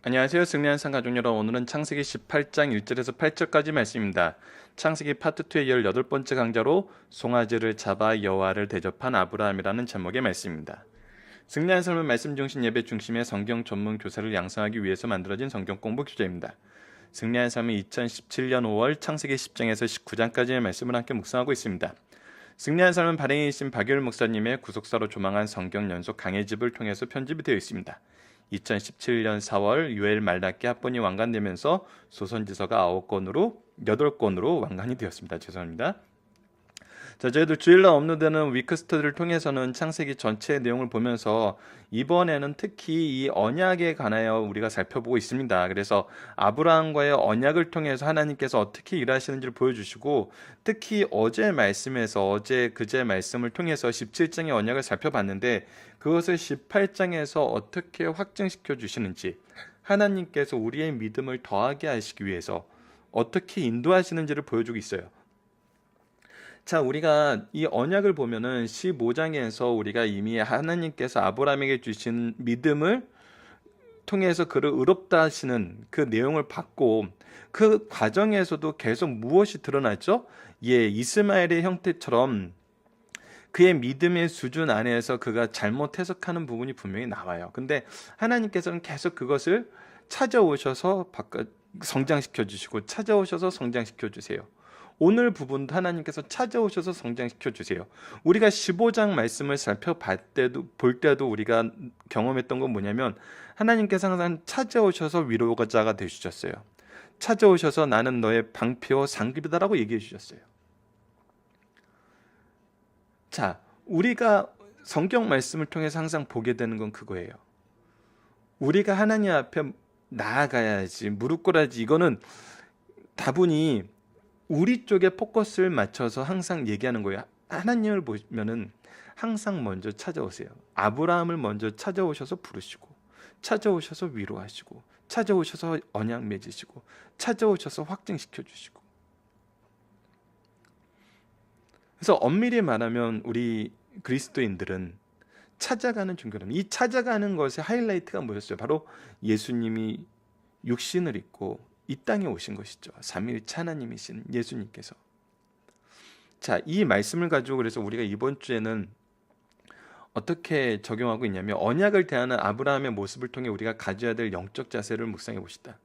안녕하세요. 승리한 상가족 여러분. 오늘은 창세기 18장 1절에서 8절까지 말씀입니다. 창세기 파트 2의 18번째 강좌로 송아지를 잡아 여호와를 대접한 아브라함이라는 제목의 말씀입니다. 승리한 삶은 말씀 중심 예배 중심의 성경 전문 교사를 양성하기 위해서 만들어진 성경 공부 교재입니다. 승리한 삶은 2017년 5월 창세기 10장에서 19장까지의 말씀을 함께 묵상하고 있습니다. 승리한 삶은 발행이신 박유일 목사님의 구속사로 조망한 성경 연속 강해집을 통해서 편집이 되어 있습니다. 2017년 4월 유엘 말라기 합본이 완간되면서 소선지서가 9권으로 8권으로 완간이 되었습니다. 죄송합니다. 자, 저희들 주일날 업로드되는 위크 스터디를 통해서는 창세기 전체의 내용을 보면서 이번에는 특히 이 언약에 관하여 우리가 살펴보고 있습니다. 그래서 아브라함과의 언약을 통해서 하나님께서 어떻게 일하시는지를 보여주시고, 특히 어제 말씀에서 그제 말씀을 통해서 17장의 언약을 살펴봤는데 그것을 18장에서 어떻게 확증시켜 주시는지, 하나님께서 우리의 믿음을 더하게 하시기 위해서 어떻게 인도하시는지를 보여주고 있어요. 자, 우리가 이 언약을 보면은 15장에서 우리가 이미 하나님께서 아브라함에게 주신 믿음을 통해서 그를 의롭다 하시는 그 내용을 봤고, 그 과정에서도 계속 무엇이 드러났죠? 이스마엘의 형태처럼 그의 믿음의 수준 안에서 그가 잘못 해석하는 부분이 분명히 나와요. 근데 하나님께서는 계속 그것을 찾아오셔서 성장시켜 주시고, 찾아오셔서 성장시켜 주세요. 오늘 부분도 하나님께서 찾아오셔서 성장시켜 주세요. 우리가 15장 말씀을 볼 때도 우리가 경험했던 건 뭐냐면, 하나님께서 항상 찾아오셔서 위로자가 되주셨어요. 찾아오셔서 나는 너의 방패와 상급이다라고 얘기해 주셨어요. 자, 우리가 성경 말씀을 통해서 항상 보게 되는 건 그거예요. 우리가 하나님 앞에 나아가야지, 무릎 꿇어야지. 이거는 다분히 우리 쪽에 포커스를 맞춰서 항상 얘기하는 거예요. 하나님을 보면은 항상 먼저 찾아오세요. 아브라함을 먼저 찾아오셔서 부르시고, 찾아오셔서 위로하시고, 찾아오셔서 언약 맺으시고, 찾아오셔서 확증시켜 주시고. 그래서 엄밀히 말하면 우리 그리스도인들은 찾아가는 종교랍니다. 이 찾아가는 것의 하이라이트가 뭐였어요? 바로 예수님이 육신을 입고 이 땅에 오신 것이죠. 삼위일체 하나님이신 예수님께서. 자, 이 말씀을 가지고 그래서 우리가 이번 주에는 어떻게 적용하고 있냐면, 언약을 대하는 아브라함의 모습을 통해 우리가 가져야 될 영적 자세를 묵상해 보시다.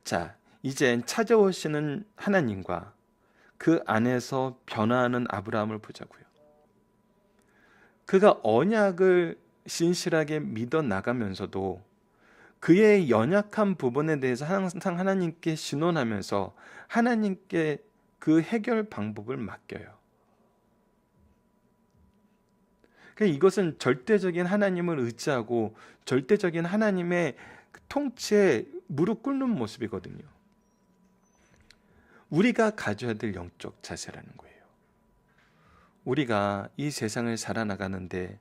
자, 이젠 찾아오시는 하나님과 그 안에서 변화하는 아브라함을 보자고요. 그가 언약을 신실하게 믿어 나가면서도 그의 연약한 부분에 대해서 항상 하나님께 신원하면서 하나님께 그 해결 방법을 맡겨요. 그러니까 이것은 절대적인 하나님을 의지하고 절대적인 하나님의 통치에 무릎 꿇는 모습이거든요. 우리가 가져야 될 영적 자세라는 거예요. 우리가 이 세상을 살아나가는데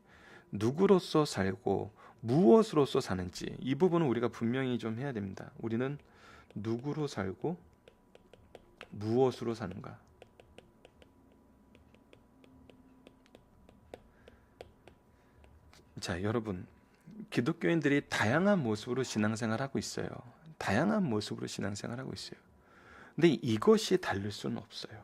누구로서 살고 무엇으로서 사는지, 이 부분은 우리가 분명히 좀 해야 됩니다. 우리는 누구로 살고 무엇으로 사는가? 자, 여러분, 기독교인들이 다양한 모습으로 신앙생활하고 있어요. 다양한 모습으로 신앙생활하고 있어요. 근데 이것이 다를 수는 없어요.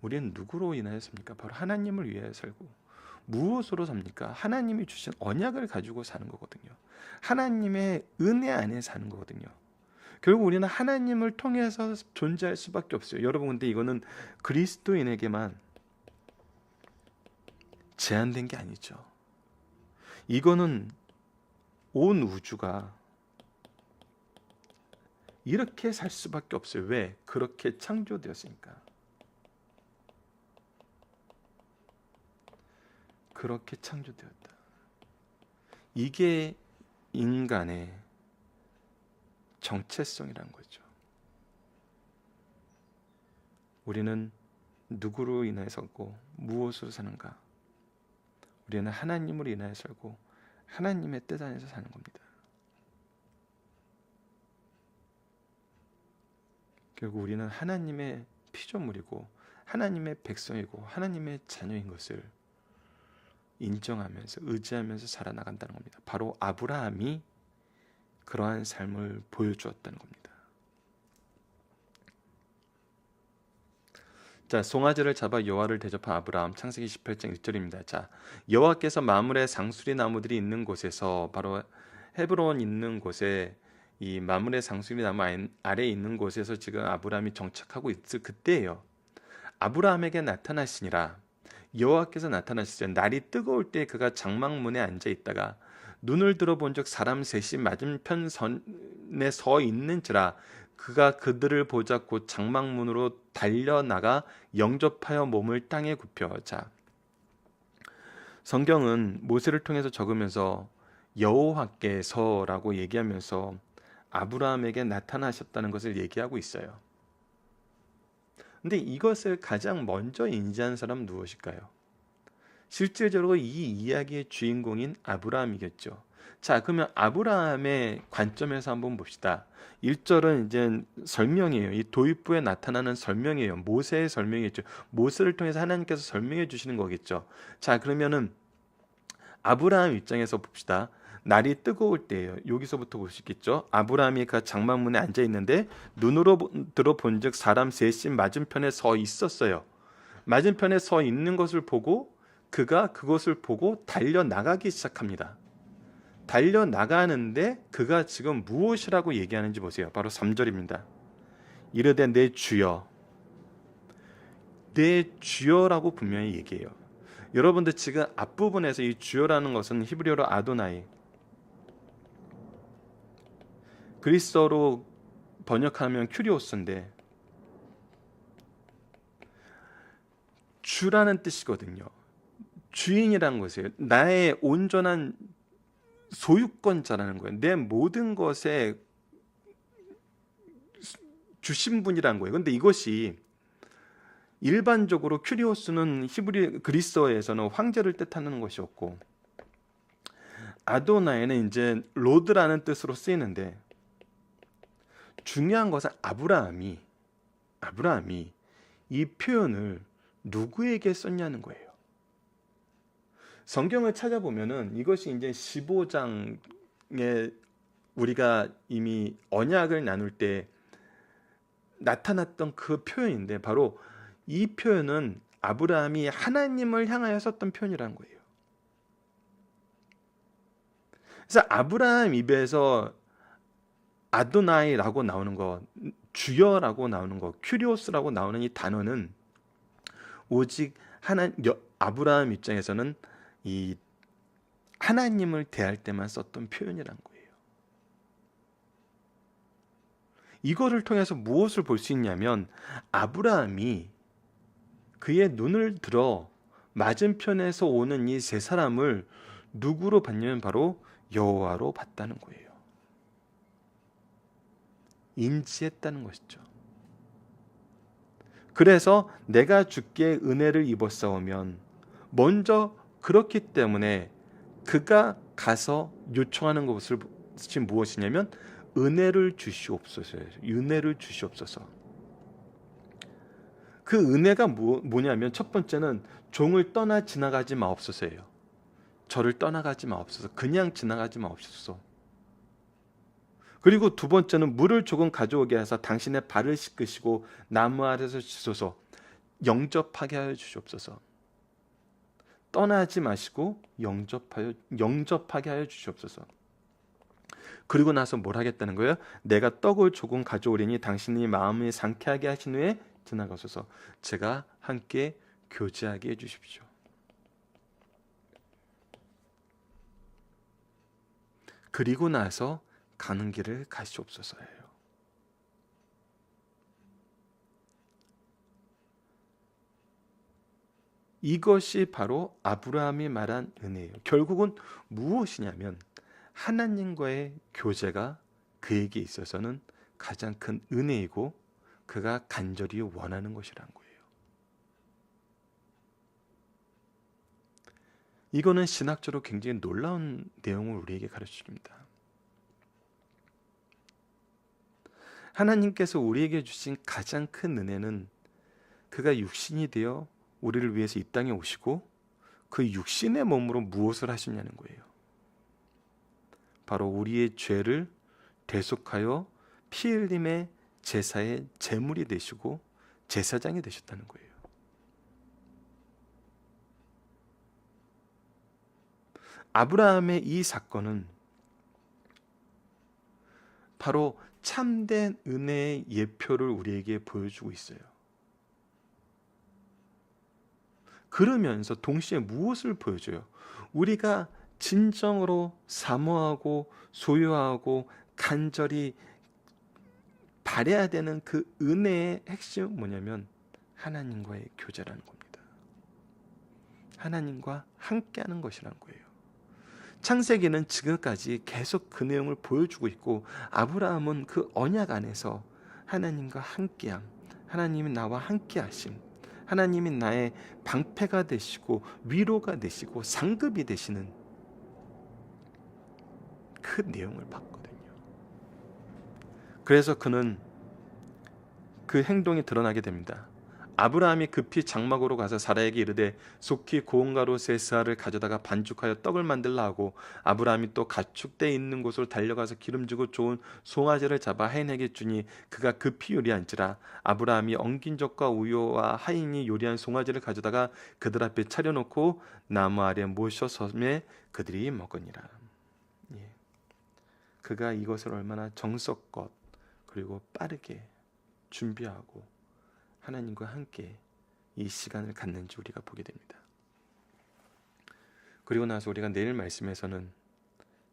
우리는 누구로 인하여 삽니까? 바로 하나님을 위하여 살고, 무엇으로 삽니까? 하나님이 주신 언약을 가지고 사는 거거든요. 하나님의 은혜 안에 사는 거거든요. 결국 우리는 하나님을 통해서 존재할 수밖에 없어요. 여러분, 근데 이거는 그리스도인에게만 제한된 게 아니죠. 이거는 온 우주가 이렇게 살 수밖에 없어요. 왜? 그렇게 창조되었으니까. 그렇게 창조되었다. 이게 인간의 정체성이란 거죠. 우리는 누구로 인하여 살고 무엇으로 사는가? 우리는 하나님으로 인하여 살고 하나님의 뜻 안에서 사는 겁니다. 결국 우리는 하나님의 피조물이고 하나님의 백성이고 하나님의 자녀인 것을 인정하면서 의지하면서 살아나간다는 겁니다. 바로 아브라함이 그러한 삶을 보여주었다는 겁니다. 자, 송아지를 잡아 여호와를 대접한 아브라함, 창세기 18장 1절입니다. 자, 여호와께서 마므레 상수리 나무들이 있는 곳에서, 바로 헤브론 있는 곳에, 이 마므레 상수리 나무 아래에 있는 곳에서 지금 아브라함이 정착하고 있을 그때예요. 아브라함에게 나타나시니라. 여호와께서 나타나시죠. 날이 뜨거울 때 그가 장막문에 앉아 있다가 눈을 들어본즉 사람 셋이 맞은편 선에 서 있는지라. 그가 그들을 보자 곧 장막문으로 달려나가 영접하여 몸을 땅에 굽혀. 자, 성경은 모세를 통해서 적으면서 여호와께서라고 얘기하면서 아브라함에게 나타나셨다는 것을 얘기하고 있어요. 근데 이것을 가장 먼저 인지한 사람은 무엇일까요? 실질적으로 이 이야기의 주인공인 아브라함이겠죠. 자, 그러면 아브라함의 관점에서 한번 봅시다. 1절은 이제 설명이에요. 이 도입부에 나타나는 설명이에요. 모세의 설명이겠죠. 모세를 통해서 하나님께서 설명해 주시는 거겠죠. 자, 그러면은 아브라함 입장에서 봅시다. 날이 뜨거울 때예요. 여기서부터 볼 수 있겠죠. 아브라함이 그 장막문에 앉아 있는데 눈으로 들어본즉 사람 셋이 맞은편에 서 있었어요. 맞은편에 서 있는 것을 보고 그가 그것을 보고 달려나가기 시작합니다. 달려나가는데 그가 지금 무엇이라고 얘기하는지 보세요. 바로 3절입니다. 이르되 내 주여, 내 주여라고 분명히 얘기해요. 여러분들 지금 앞부분에서 이 주여라는 것은 히브리어로 아도나이, 그리스어로 번역하면 큐리오스인데 주라는 뜻이거든요. 주인이라는 것이에요. 나의 온전한 소유권자라는 거예요. 내 모든 것에 주신 분이라는 거예요. 근데 이것이 일반적으로 큐리오스는 히브리 그리스어에서는 황제를 뜻하는 것이었고, 아도나이는 이제 로드라는 뜻으로 쓰이는데, 중요한 것은 아브라함이 이 표현을 누구에게 썼냐는 거예요. 성경을 찾아보면은 이것이 이제 15장에 우리가 이미 언약을 나눌 때 나타났던 그 표현인데, 바로 이 표현은 아브라함이 하나님을 향하여 썼던 표현이라는 거예요. 그래서 아브라함 입에서 아도나이라고 나오는 것, 주여라고 나오는 것, 큐리오스라고 나오는 이 단어는 오직 아브라함 입장에서는 이 하나님을 대할 때만 썼던 표현이란 거예요. 이거를 통해서 무엇을 볼 수 있냐면, 아브라함이 그의 눈을 들어 맞은편에서 오는 이 세 사람을 누구로 봤냐면 바로 여호와로 봤다는 거예요. 인지했다는 것이죠. 그래서 내가 주께 은혜를 입었사오면, 먼저 그렇기 때문에 그가 가서 요청하는 것이 무엇이냐면 은혜를 주시옵소서예요. 은혜를 주시옵소서. 그 은혜가 뭐냐면, 첫 번째는 종을 떠나 지나가지 마옵소서예요. 저를 떠나가지 마옵소서. 그냥 지나가지 마옵소서. 그리고 두 번째는 물을 조금 가져오게 해서 당신의 발을 씻으시고 나무 아래서 씻어서 영접하게 하여 주시옵소서. 떠나지 마시고 영접하게 하여 주시옵소서. 그리고 나서 뭘 하겠다는 거예요? 내가 떡을 조금 가져오리니 당신이 마음을 상쾌하게 하신 후에 지나가소서. 제가 함께 교제하게 해주십시오. 그리고 나서 가는 길을 가시옵소서예요. 이것이 바로 아브라함이 말한 은혜예요. 결국은 무엇이냐면 하나님과의 교제가 그에게 있어서는 가장 큰 은혜이고 그가 간절히 원하는 것이란 거예요. 이거는 신학적으로 굉장히 놀라운 내용을 우리에게 가르쳐줍니다. 하나님께서 우리에게 주신 가장 큰 은혜는 그가 육신이 되어 우리를 위해서 이 땅에 오시고 그 육신의 몸으로 무엇을 하시냐는 거예요. 바로 우리의 죄를 대속하여 피 흘림의 제사의 제물이 되시고 제사장이 되셨다는 거예요. 아브라함의 이 사건은 바로 참된 은혜의 예표를 우리에게 보여주고 있어요. 그러면서 동시에 무엇을 보여줘요? 우리가 진정으로 사모하고 소유하고 간절히 바라야 되는 그 은혜의 핵심은 뭐냐면 하나님과의 교제라는 겁니다. 하나님과 함께하는 것이라는 거예요. 창세기는 지금까지 계속 그 내용을 보여주고 있고, 아브라함은 그 언약 안에서 하나님과 함께함, 하나님이 나와 함께하심, 하나님이 나의 방패가 되시고 위로가 되시고 상급이 되시는 그 내용을 봤거든요. 그래서 그는 그 행동이 드러나게 됩니다. 아브라함이 급히 장막으로 가서 사라에게 이르되 속히 고운 가루 세 스아를 가져다가 반죽하여 떡을 만들라 하고, 아브라함이 또 가축대 있는 곳으로 달려가서 기름지고 좋은 송아지를 잡아 하인에게 주니 그가 급히 요리한지라. 아브라함이 엉긴 젖과 우유와 하인이 요리한 송아지를 가져다가 그들 앞에 차려놓고 나무 아래 모셔 섬에 그들이 먹으니라. 예. 그가 이것을 얼마나 정성껏 그리고 빠르게 준비하고 하나님과 함께 이 시간을 갖는지 우리가 보게 됩니다. 그리고 나서 우리가 내일 말씀에서는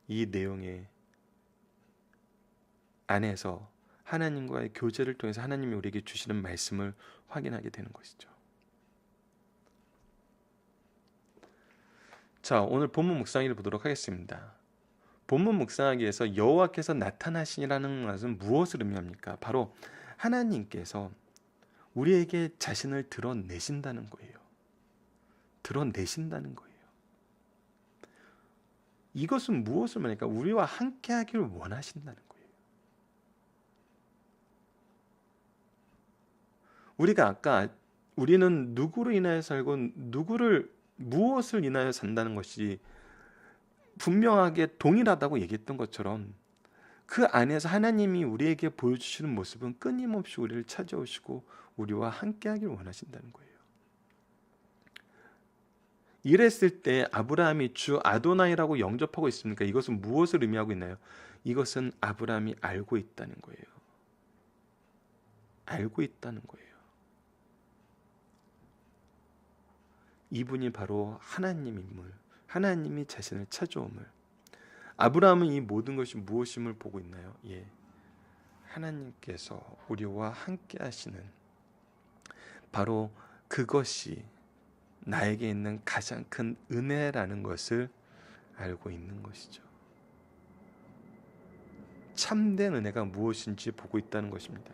이 내용의 안에서 하나님과의 교제를 통해서 하나님이 우리에게 주시는 말씀을 확인하게 되는 것이죠. 자, 오늘 본문 묵상기를 보도록 하겠습니다. 본문 묵상하기에서 여호와께서 나타나시니라는 것은 무엇을 의미합니까? 바로 하나님께서 우리에게 자신을 드러내신다는 거예요. 드러내신다는 거예요. 이것은 무엇을 말합니까? 우리와 함께 하기를 원하신다는 거예요. 우리가 아까 우리는 누구로 인하여 살고 무엇을 인하여 산다는 것이 분명하게 동일하다고 얘기했던 것처럼, 그 안에서 하나님이 우리에게 보여주시는 모습은 끊임없이 우리를 찾아오시고 우리와 함께하길 원하신다는 거예요. 이랬을 때 아브라함이 주 아도나이라고 영접하고 있습니까? 이것은 무엇을 의미하고 있나요? 이것은 아브라함이 알고 있다는 거예요. 알고 있다는 거예요. 이분이 바로 하나님임을, 하나님이 자신을 찾아옴을, 아브라함은 이 모든 것이 무엇임을 보고 있나요? 예, 하나님께서 우리와 함께 하시는 바로 그것이 나에게 있는 가장 큰 은혜라는 것을 알고 있는 것이죠. 참된 은혜가 무엇인지 보고 있다는 것입니다.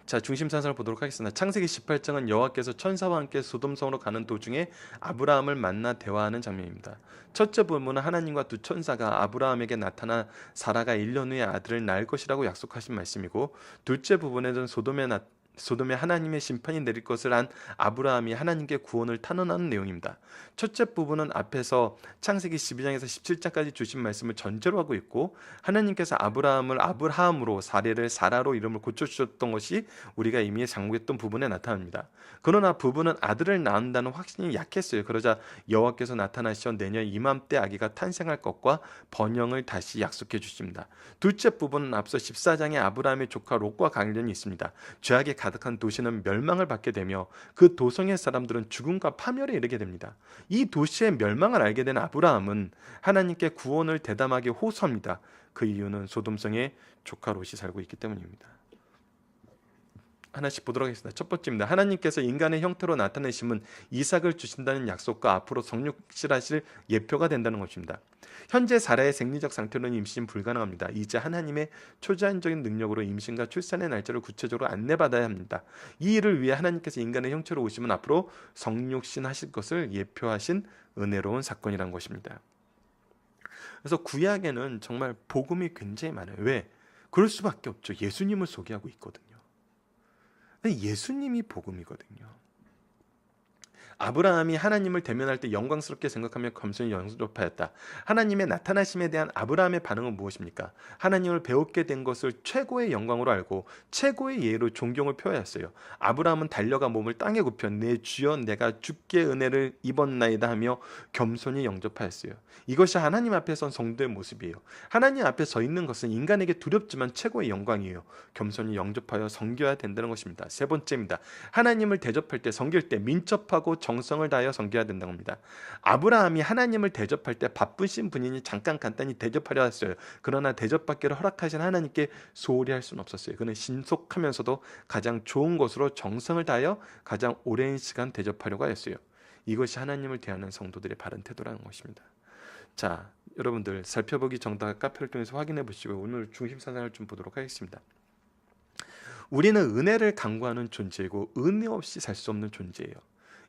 자, 중심 산상을 보도록 하겠습니다. 창세기 18장은 여호와께서 천사와 함께 소돔성으로 가는 도중에 아브라함을 만나 대화하는 장면입니다. 첫째 부분은 하나님과 두 천사가 아브라함에게 나타나 사라가 1년 후에 아들을 낳을 것이라고 약속하신 말씀이고, 둘째 부분에는 소돔에 하나님의 심판이 내릴 것을 안 아브라함이 하나님께 구원을 탄원하는 내용입니다. 첫째 부분은 앞에서 창세기 12장에서 17장까지 주신 말씀을 전제로 하고 있고, 하나님께서 아브라함을 아브라함으로 사례를 사라로 이름을 고쳐주셨던 것이 우리가 이미 상고했던 부분에 나타납니다. 그러나 부부는 아들을 낳는다는 확신이 약했어요. 그러자 여호와께서 나타나셔 내년 이맘때 아기가 탄생할 것과 번영을 다시 약속해 주십니다. 둘째 부분은 앞서 14장에 아브라함의 조카 롯과 관련이 있습니다. 죄악의 가득한 도시는 멸망을 받게 되며 그 도성의 사람들은 죽음과 파멸에 이르게 됩니다. 이 도시의 멸망을 알게 된 아브라함은 하나님께 구원을 대담하게 호소합니다. 그 이유는 소돔성에 조카 롯이 살고 있기 때문입니다. 하나씩 보도록 하겠습니다. 첫 번째입니다. 하나님께서 인간의 형태로 나타내심은 이삭을 주신다는 약속과 앞으로 성육실하실 예표가 된다는 것입니다. 현재 사라의 생리적 상태로는 임신 불가능합니다. 이제 하나님의 초자연적인 능력으로 임신과 출산의 날짜를 구체적으로 안내받아야 합니다. 이 일을 위해 하나님께서 인간의 형체로 오시면 앞으로 성육신하실 것을 예표하신 은혜로운 사건이란 것입니다. 그래서 구약에는 정말 복음이 굉장히 많아요. 왜? 그럴 수밖에 없죠. 예수님을 소개하고 있거든요. 예수님이 복음이거든요. 아브라함이 하나님을 대면할 때 영광스럽게 생각하며 겸손히 영접하였다. 하나님의 나타나심에 대한 아브라함의 반응은 무엇입니까? 하나님을 배우게 된 것을 최고의 영광으로 알고 최고의 예로 존경을 표하였어요. 아브라함은 달려가 몸을 땅에 굽혀 내 주여 내가 주께 은혜를 입었나이다 하며 겸손히 영접하였어요. 이것이 하나님 앞에 선 성도의 모습이에요. 하나님 앞에 서 있는 것은 인간에게 두렵지만 최고의 영광이에요. 겸손히 영접하여 섬겨야 된다는 것입니다. 세 번째입니다. 하나님을 대접할 때, 섬길 때 민첩하고 정성을 다하여 섬겨야 된다고 합니다. 아브라함이 하나님을 대접할 때 바쁘신 분이니 잠깐 간단히 대접하려 했어요. 그러나 대접받기를 허락하신 하나님께 소홀히 할 수는 없었어요. 그는 신속하면서도 가장 좋은 것으로 정성을 다하여 가장 오랜 시간 대접하려고 하였어요. 이것이 하나님을 대하는 성도들의 바른 태도라는 것입니다. 자, 여러분들 살펴보기 정답 카페를 통해서 확인해 보시고 오늘 중심 사상을 좀 보도록 하겠습니다. 우리는 은혜를 강구하는 존재이고 은혜 없이 살 수 없는 존재예요.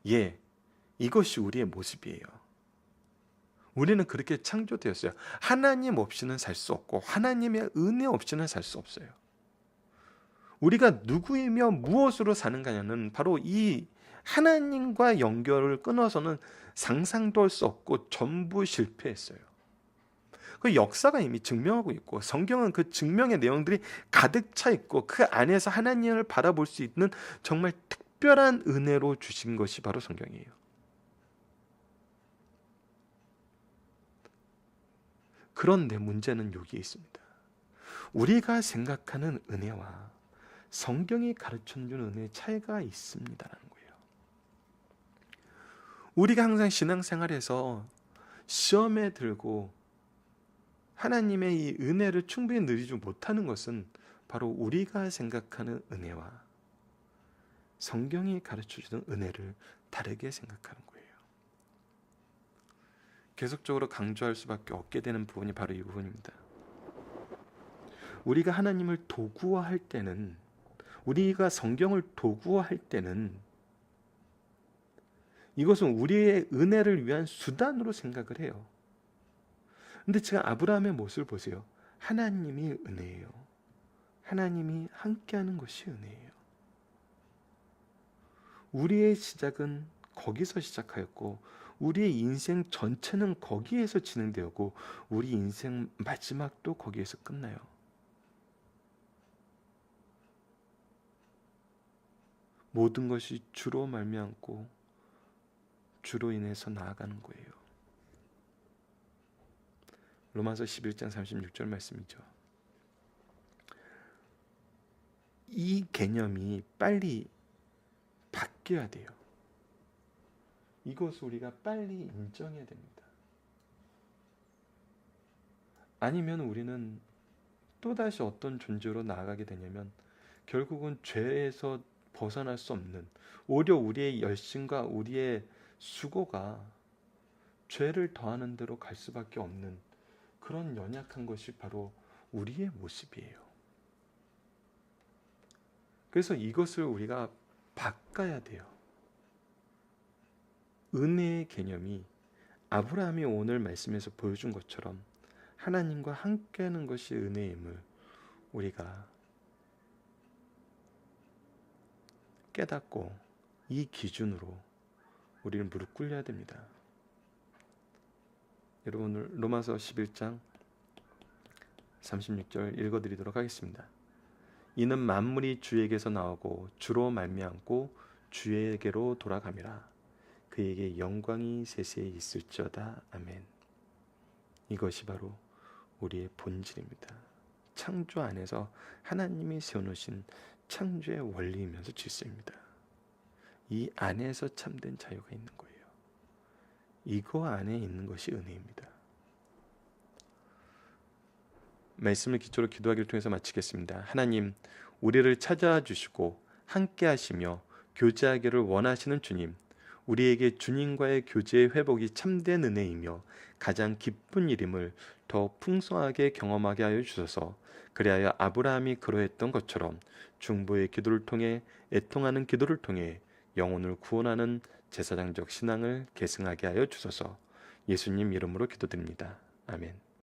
예, 이것이 우리의 모습이에요. 우리는 그렇게 창조되었어요. 하나님 없이는 살 수 없고 하나님의 은혜 없이는 살 수 없어요. 우리가 누구이며 무엇으로 사는가냐는 바로 이 하나님과 연결을 끊어서는 상상도 할 수 없고 전부 실패했어요. 그 역사가 이미 증명하고 있고 성경은 그 증명의 내용들이 가득 차 있고 그 안에서 하나님을 바라볼 수 있는 정말 특별한 은혜로 주신 것이 바로 성경이에요. 그런데 문제는 여기에 있습니다. 우리가 생각하는 은혜와 성경이 가르쳐주는 은혜의 차이가 있습니다라는 거예요. 우리가 항상 신앙생활에서 시험에 들고 하나님의 이 은혜를 충분히 누리지 못하는 것은 바로 우리가 생각하는 은혜와 성경이 가르쳐주는 은혜를 다르게 생각하는 거예요. 계속적으로 강조할 수밖에 없게 되는 부분이 바로 이 부분입니다. 우리가 하나님을 도구화할 때는, 우리가 성경을 도구화할 때는 이것은 우리의 은혜를 위한 수단으로 생각을 해요. 근데 지금 아브라함의 모습을 보세요. 하나님이 은혜예요. 하나님이 함께하는 것이 은혜예요. 우리의 시작은 거기서 시작하였고 우리의 인생 전체는 거기에서 진행되었고 우리 인생 마지막도 거기에서 끝나요. 모든 것이 주로 말미암고 주로 인해서 나아가는 거예요. 로마서 11장 36절 말씀이죠. 이 개념이 빨리 바뀌어야 돼요. 이것을 우리가 빨리 인정해야 됩니다. 아니면 우리는 또다시 어떤 존재로 나아가게 되냐면 결국은 죄에서 벗어날 수 없는, 오히려 우리의 열심과 우리의 수고가 죄를 더하는 대로 갈 수밖에 없는 그런 연약한 것이 바로 우리의 모습이에요. 그래서 이것을 우리가 바꿔야 돼요. 은혜의 개념이 아브라함이 오늘 말씀에서 보여준 것처럼 하나님과 함께하는 것이 은혜임을 우리가 깨닫고 이 기준으로 우리는 무릎 꿇려야 됩니다. 여러분 오늘 로마서 11장 36절 읽어드리도록 하겠습니다. 이는 만물이 주에게서 나오고 주로 말미암고 주에게로 돌아감이라. 그에게 영광이 세세히 있을지어다. 아멘. 이것이 바로 우리의 본질입니다. 창조 안에서 하나님이 세워놓으신 창조의 원리이면서 질서입니다. 이 안에서 참된 자유가 있는 거예요. 이거 안에 있는 것이 은혜입니다. 말씀을 기초로 기도하기를 통해서 마치겠습니다. 하나님, 우리를 찾아와 주시고 함께 하시며 교제하기를 원하시는 주님, 우리에게 주님과의 교제의 회복이 참된 은혜이며 가장 기쁜 일임을 더 풍성하게 경험하게 하여 주소서. 그리하여 아브라함이 그러했던 것처럼 중보의 기도를 통해, 애통하는 기도를 통해 영혼을 구원하는 제사장적 신앙을 계승하게 하여 주소서. 예수님 이름으로 기도드립니다. 아멘.